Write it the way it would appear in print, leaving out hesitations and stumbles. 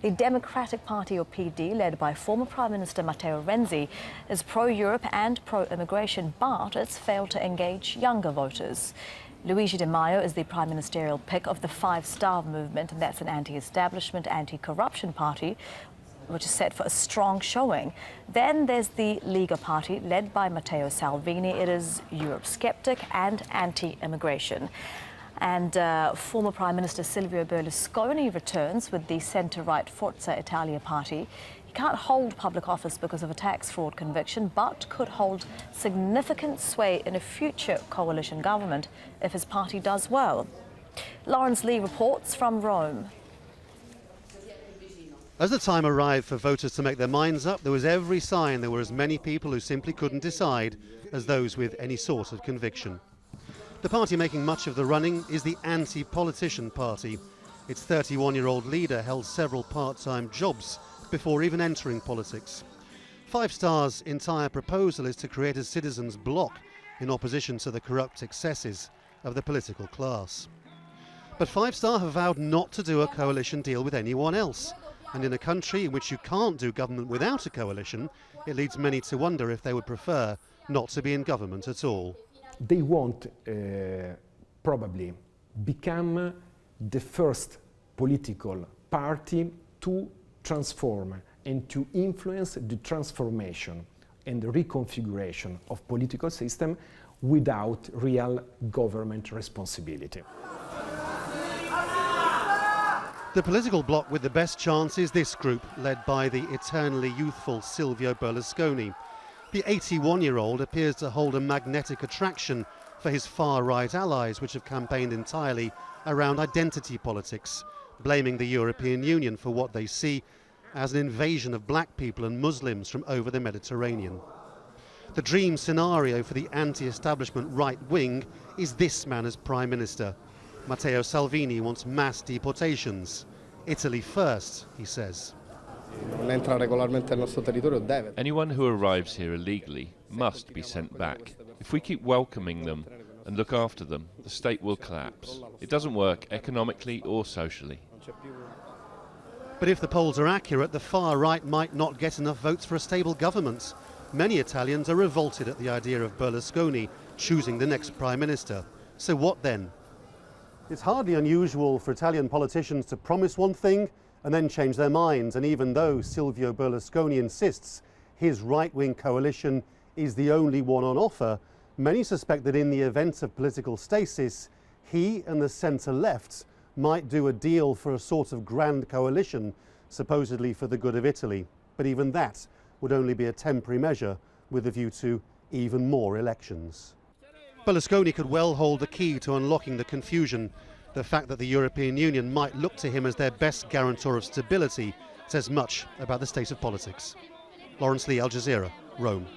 The Democratic Party, or PD, led by former Prime Minister Matteo Renzi, is pro-Europe and pro-immigration, but it's failed to engage younger voters. Luigi Di Maio is the prime ministerial pick of the Five Star Movement, and that's an anti-establishment, anti-corruption party, which is set for a strong showing. Then there's the Lega Party, led by Matteo Salvini. It is Europe-skeptic and anti-immigration. And former Prime Minister Silvio Berlusconi returns with the centre-right Forza Italia party. He can't hold public office because of a tax fraud conviction, but could hold significant sway in a future coalition government if his party does well. Laurence reports from Rome. As the time arrived for voters to make their minds up, there was every sign there were as many people who simply couldn't decide as those with any sort of conviction. The party making much of the running is the anti-politician party. Its 31-year-old leader held several part-time jobs before even entering politics. Five Star's entire proposal is to create a citizens' bloc in opposition to the corrupt excesses of the political class. But Five Star have vowed not to do a coalition deal with anyone else. And in a country in which you can't do government without a coalition, it leads many to wonder if they would prefer not to be in government at all. They won't probably become the first political party to transform and to influence the transformation and the reconfiguration of political system without real government responsibility. The political bloc with the best chance is this group, led by the eternally youthful Silvio Berlusconi. The 81-year-old appears to hold a magnetic attraction for his far-right allies, which have campaigned entirely around identity politics, blaming the European Union for what they see as an invasion of black people and Muslims from over the Mediterranean. The dream scenario for the anti-establishment right wing is this man as Prime Minister. Matteo Salvini wants mass deportations. Italy first, he says. Anyone who arrives here illegally must be sent back. If we keep welcoming them and look after them, the state will collapse. It doesn't work economically or socially. But if the polls are accurate, the far right might not get enough votes for a stable government. Many Italians are revolted at the idea of Berlusconi choosing the next Prime Minister. So what then? It's hardly unusual for Italian politicians to promise one thing and then change their minds. And even though Silvio Berlusconi insists his right-wing coalition is the only one on offer, many suspect that in the event of political stasis, he and the centre-left might do a deal for a sort of grand coalition, supposedly for the good of Italy. But even that would only be a temporary measure with a view to even more elections. Berlusconi could well hold the key to unlocking the confusion. The fact that the European Union might look to him as their best guarantor of stability says much about the state of politics. Laurence, Al Jazeera, Rome.